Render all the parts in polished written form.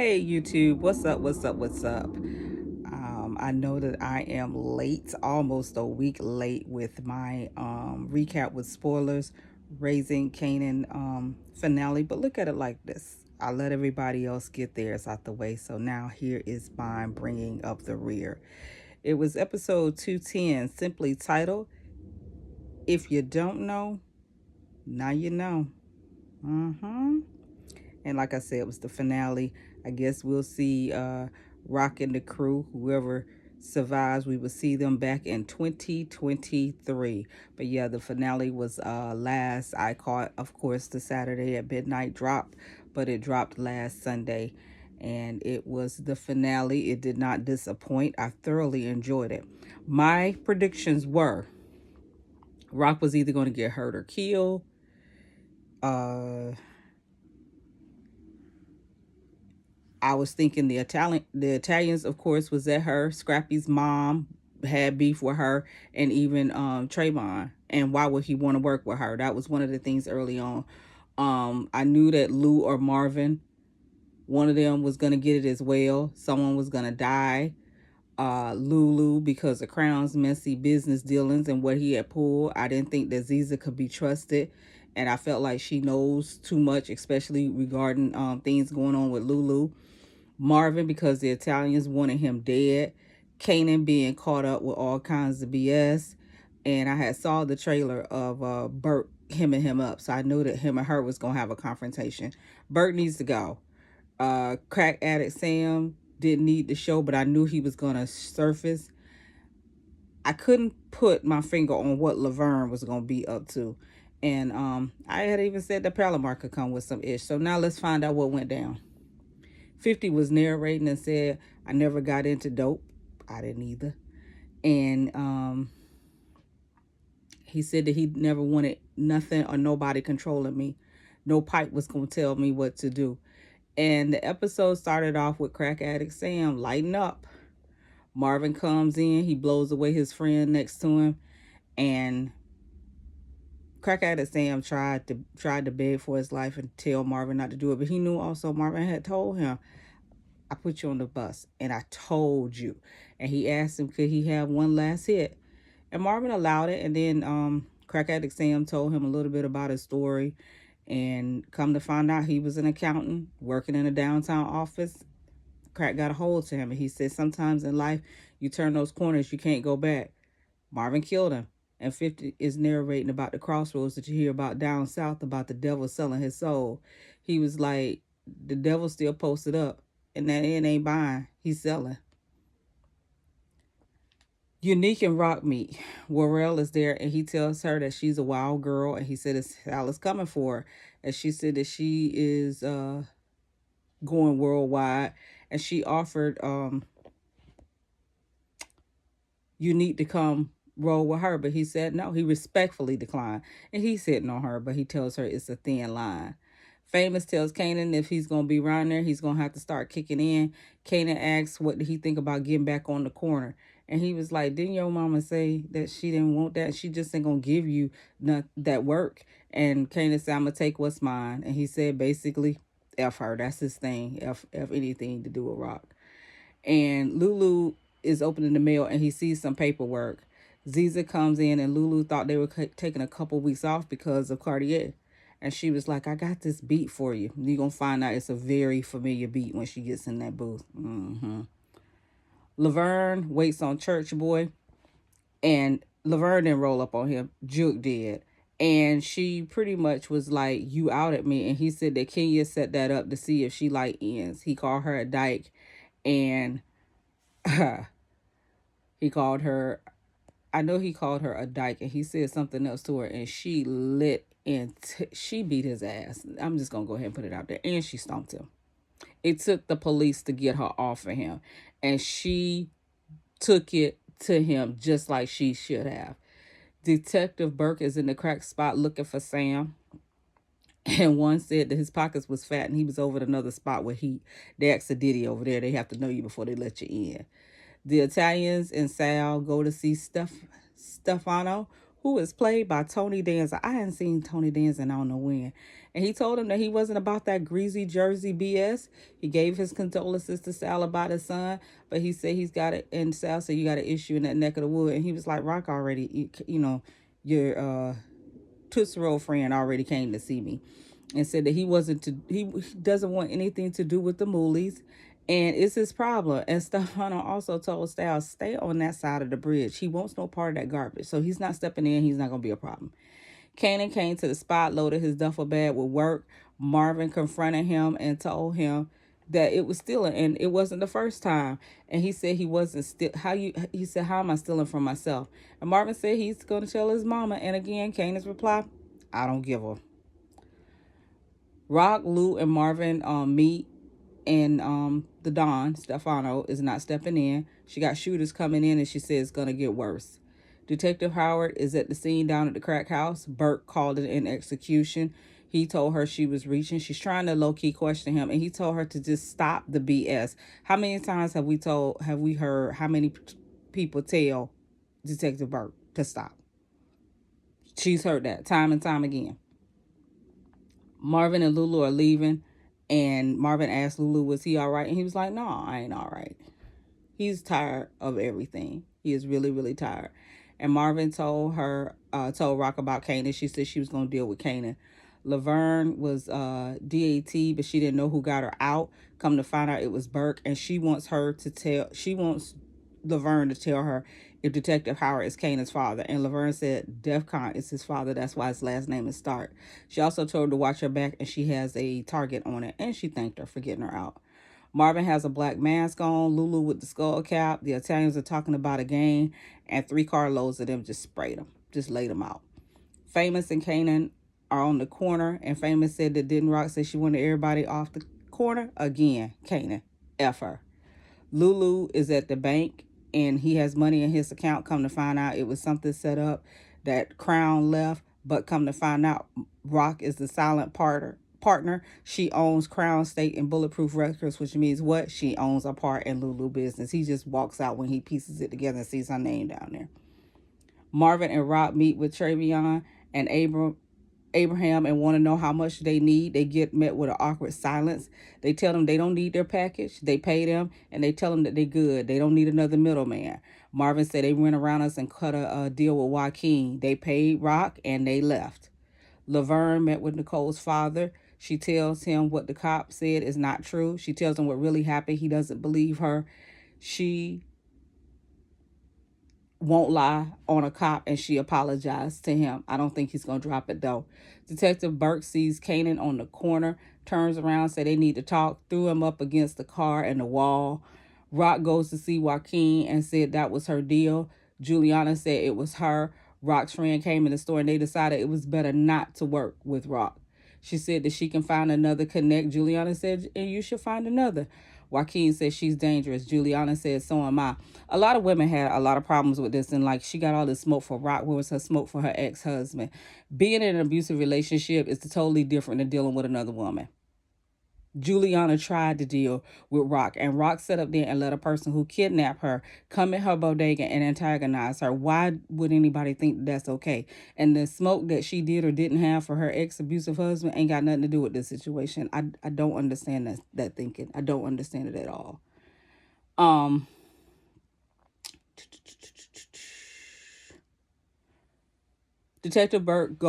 Hey YouTube, what's up? What's up? What's up? I know that I am late, almost a week late with my recap with spoilers, Raising Kanan finale. But look at it like this: I let everybody else get theirs out the way, so now here is mine bringing up the rear. It was episode 210, simply titled "If You Don't Know, Now You Know." And like I said, it was the finale. I guess we'll see Rock and the crew, whoever survives, we will see them back in 2023. But yeah, the finale was last. I caught, of course, the Saturday at midnight drop, but it dropped last Sunday. And it was the finale. It did not disappoint. I thoroughly enjoyed it. My predictions were Rock was either going to get hurt or killed. I was thinking the Italians, of course, was at her. Scrappy's mom had beef with her, and even Trayvon. And why would he want to work with her? That was one of the things early on. I knew that Lou or Marvin, one of them was gonna get it as well. Someone was gonna die. Lulu, because of Crown's messy business dealings and what he had pulled. I didn't think that Ziza could be trusted, and I felt like she knows too much, especially regarding things going on with Lulu. Marvin, because the Italians wanted him dead. Kanan being caught up with all kinds of BS. And I had saw the trailer of Bert hemming him up. So I knew that him and her was going to have a confrontation. Bert needs to go. Crack addict Sam didn't need the show, but I knew he was going to surface. I couldn't put my finger on what Laverne was going to be up to. And I had even said that Palomar could come with some ish. So now let's find out what went down. 50 was narrating and said, I never got into dope. I didn't either. And he said that he never wanted nothing or nobody controlling me. No pipe was going to tell me what to do. And the episode started off with crack addict Sam lighting up. Marvin comes in. He blows away his friend next to him. And crack addict Sam tried to beg for his life and tell Marvin not to do it. But he knew also Marvin had told him, I put you on the bus and I told you. And he asked him, could he have one last hit? And Marvin allowed it. And then Crack Addict Sam told him a little bit about his story. And come to find out, he was an accountant working in a downtown office. Crack got a hold to him. And he said, sometimes in life, you turn those corners, you can't go back. Marvin killed him. And 50 is narrating about the crossroads that you hear about down south about the devil selling his soul. He was like, the devil still posted up. And that end ain't buying. He's selling. Unique and Rock meet. Warrell is there and he tells her that she's a wild girl and he said it's Sal is coming for her. And she said that she is going worldwide. And she offered Unique to come roll with her, but he said no. He respectfully declined. And he's hitting on her, but he tells her it's a thin line. Famous tells Kanan if he's going to be around there, he's going to have to start kicking in. Kanan asks what did he think about getting back on the corner. And he was like, didn't your mama say that she didn't want that? She just ain't going to give you that work. And Kanan said, I'm going to take what's mine. And he said, basically, F her. That's his thing. F anything to do with Rock. And Lulu is opening the mail and he sees some paperwork. Ziza comes in and Lulu thought they were taking a couple weeks off because of Cartier. And she was like, I got this beat for you. You're going to find out it's a very familiar beat when she gets in that booth. Laverne waits on Church Boy. And Laverne didn't roll up on him. Juke did. And she pretty much was like, you outed me. And he said that Kenya set that up to see if she like ends. He called her a dyke. And he called her, I know he called her a dyke. And he said something else to her. And she lit and she beat his ass. I'm just going to go ahead and put it out there. And she stomped him. It took the police to get her off of him. And she took it to him just like she should have. Detective Burke is in the crack spot looking for Sam. And one said that his pockets was fat and he was over at another spot where they asked a Diddy over there. They have to know you before they let you in. The Italians and Sal go to see Stefano, who is played by Tony Danza. I hadn't seen Tony Danza in I don't know when. And he told him that he wasn't about that greasy Jersey BS. He gave his condolences to Sal about his son, but he said he's got it. And Sal said, you got an issue in that neck of the wood. And he was like, Rock already, your Tootsie Roll friend already came to see me and said that he doesn't want anything to do with the Moolies, and it's his problem. And Stefano also told Styles, stay on that side of the bridge. He wants no part of that garbage, so he's not stepping in. He's not going to be a problem. Kanan came to the spot, loaded his duffel bag with work. Marvin confronted him and told him that it was stealing, and it wasn't the first time. And he said he wasn't still. He said, how am I stealing from myself? And Marvin said he's going to tell his mama. And again, Kanan's reply, I don't give a. Rock, Lou, and Marvin meet, and the Don, Stefano, is not stepping in. She got shooters coming in, and she says it's going to get worse. Detective Howard is at the scene down at the crack house. Burke called it an execution. He told her she was reaching. She's trying to low-key question him, and he told her to just stop the BS. How many times have we heard how many people tell Detective Burke to stop? She's heard that time and time again. Marvin and Lulu are leaving, and Marvin asked Lulu, was he all right? And he was like, no, I ain't all right. He's tired of everything. He is really, really tired. And Marvin told Rock about Kanan. She said she was going to deal with Kanan. Laverne was DAT, but she didn't know who got her out. Come to find out it was Burke, and she wants Laverne to tell her if Detective Howard is Kanan's father. And Laverne said DEFCON is his father. That's why his last name is Stark. She also told her to watch her back, and she has a target on it. And she thanked her for getting her out. Marvin has a black mask on. Lulu with the skull cap. The Italians are talking about a game. And 3 carloads of them just sprayed them. Just laid them out. Famous and Kanan are on the corner. And Famous said that didn't Rock say she wanted everybody off the corner? Again, Kanan. F her. Lulu is at the bank, and he has money in his account. Come to find out it was something set up that Crown left, but come to find out Rock is the silent partner. She owns Crown State and Bulletproof Records, which means what? She owns a part in Lulu business. He just walks out when he pieces it together and sees her name down there. Marvin and Rock meet with Travion and Abraham and want to know how much they need. They get met with an awkward silence. They tell them they don't need their package. They pay them, and they tell them that they're good. They don't need another middleman. Marvin said they went around us and cut a deal with Joaquin. They paid Rock, and they left. Laverne met with Nicole's father. She tells him what the cop said is not true. She tells him what really happened. He doesn't believe her. She won't lie on a cop, and she apologized to him. I don't think he's going to drop it, though. Detective Burke sees Kanan on the corner, turns around, say they need to talk, threw him up against the car and the wall. Rock goes to see Joaquin and said that was her deal. Juliana said it was her. Rock's friend came in the store, and they decided it was better not to work with Rock. She said that she can find another connect. Juliana said, and you should find another. Joaquin said she's dangerous. Juliana said, so am I. A lot of women had a lot of problems with this, and like she got all this smoke for Rock. Where was her smoke for her ex-husband? Being in an abusive relationship is totally different than dealing with another woman. Juliana tried to deal with Rock, and Rock sat up there and let a person who kidnapped her come in her bodega and antagonize her. Why would anybody think that's okay? And the smoke that she did or didn't have for her ex-abusive husband ain't got nothing to do with this situation. I don't understand that thinking. I don't understand it at all. Detective Burke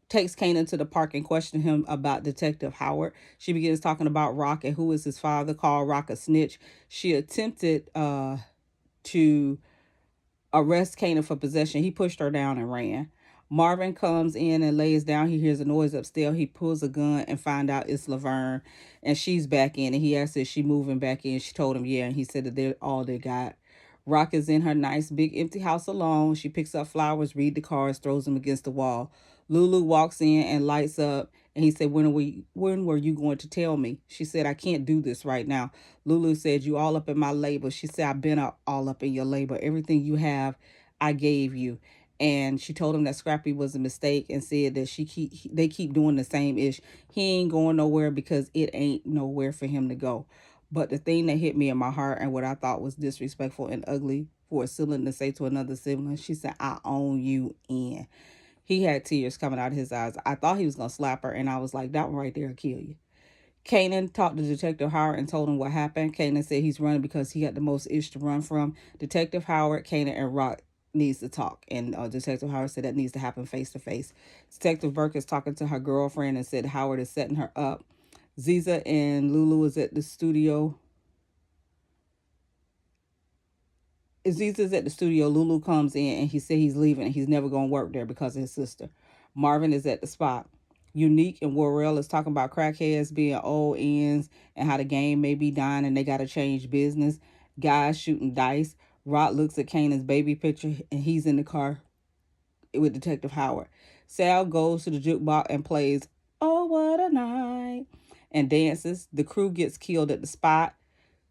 takes Kanan to the park and questions him about Detective Howard. She begins talking about Rock and who is his father, called Rock a snitch. She attempted to arrest Kanan for possession. He pushed her down and ran. Marvin comes in and lays down. He hears a noise upstairs. He pulls a gun and find out it's Laverne, and she's back in. And he asked if she moving back in. She told him yeah, and he said that they're all they got. Rock is in her nice big empty house alone. She picks up flowers, reads the cards, throws them against the wall. Lulu walks in and lights up, and he said, when were you going to tell me? She said, I can't do this right now. Lulu said, you all up in my labor. She said, I've been all up in your labor. Everything you have, I gave you. And she told him that Scrappy was a mistake and said that they keep doing the same ish. He ain't going nowhere because it ain't nowhere for him to go. But the thing that hit me in my heart and what I thought was disrespectful and ugly for a sibling to say to another sibling, she said, I own you in. He had tears coming out of his eyes. I thought he was going to slap her, and I was like, that one right there will kill you. Kanan talked to Detective Howard and told him what happened. Kanan said he's running because he got the most ish to run from. Detective Howard, Kanan, and Rock needs to talk. And Detective Howard said that needs to happen face to face. Detective Burke is talking to her girlfriend and said Howard is setting her up. Ziza and Lulu is at the studio. Aziza's at the studio. Lulu comes in and he said he's leaving and he's never going to work there because of his sister. Marvin is at the spot. Unique and Warrell is talking about crackheads being old ends and how the game may be dying and they got to change business. Guys shooting dice. Rod looks at Kanan's baby picture and he's in the car with Detective Howard. Sal goes to the jukebox and plays "Oh What a Night" and dances. The crew gets killed at the spot.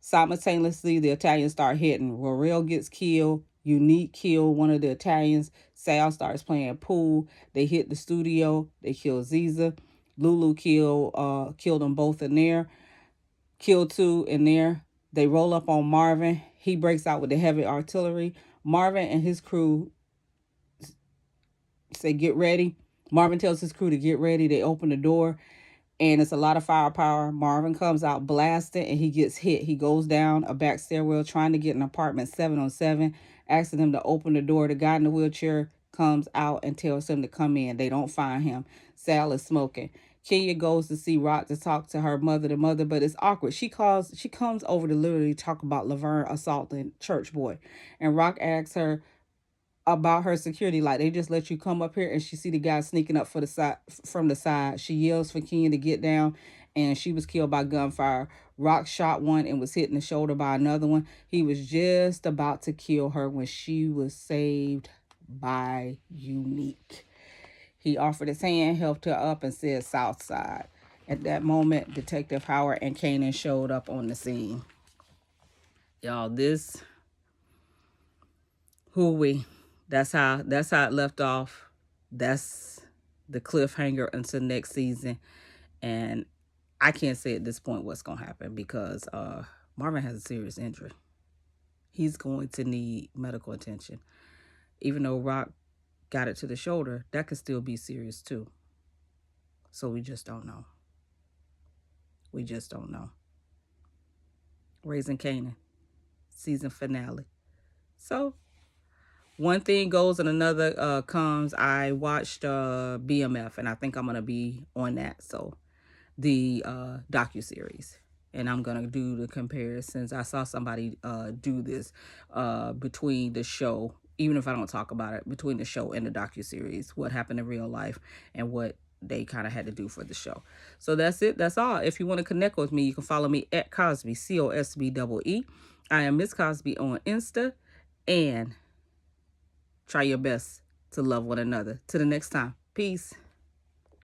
Simultaneously, the Italians start hitting. Warrell gets killed. Unique kill one of the Italians. Sal starts playing pool. They hit the studio. They kill Ziza. Lulu killed them both in there. Kill two in there. They roll up on Marvin. He breaks out with the heavy artillery. Marvin and his crew say, "Get ready." Marvin tells his crew to get ready. They open the door and it's a lot of firepower. Marvin comes out blasting and he gets hit. He goes down a back stairwell trying to get an apartment 707, asking them to open the door. The guy in the wheelchair comes out and tells him to come in. They don't find him. Sal is smoking. Kenya goes to see Rock to talk to her mother, but it's awkward. She comes over to literally talk about Laverne assaulting church boy. And Rock asks her about her security. Like, they just let you come up here, and she see the guy sneaking up for the side from the side. She yells for Ken to get down, and she was killed by gunfire. Rock shot one and was hit in the shoulder by another one. He was just about to kill her when she was saved by Unique. He offered his hand, helped her up, and said South Side. At that moment, Detective Howard and Kanan showed up on the scene. Y'all, this who we that's how it left off. That's the cliffhanger until next season. And I can't say at this point what's gonna happen because Marvin has a serious injury. He's going to need medical attention. Even though Rock got it to the shoulder, that could still be serious too. So we just don't know. We just don't know. Raising Kanan, season finale. So one thing goes and another comes. I watched BMF, and I think I'm gonna be on that. So the docu-series, and I'm gonna do the comparisons. I saw somebody do this between the show, even if I don't talk about it, between the show and the docu-series, what happened in real life and what they kind of had to do for the show. So that's it. That's all. If you want to connect with me, you can follow me at Cosby, COSBEE. I am Miss Cosby on Insta, and try your best to love one another. Till the next time. Peace.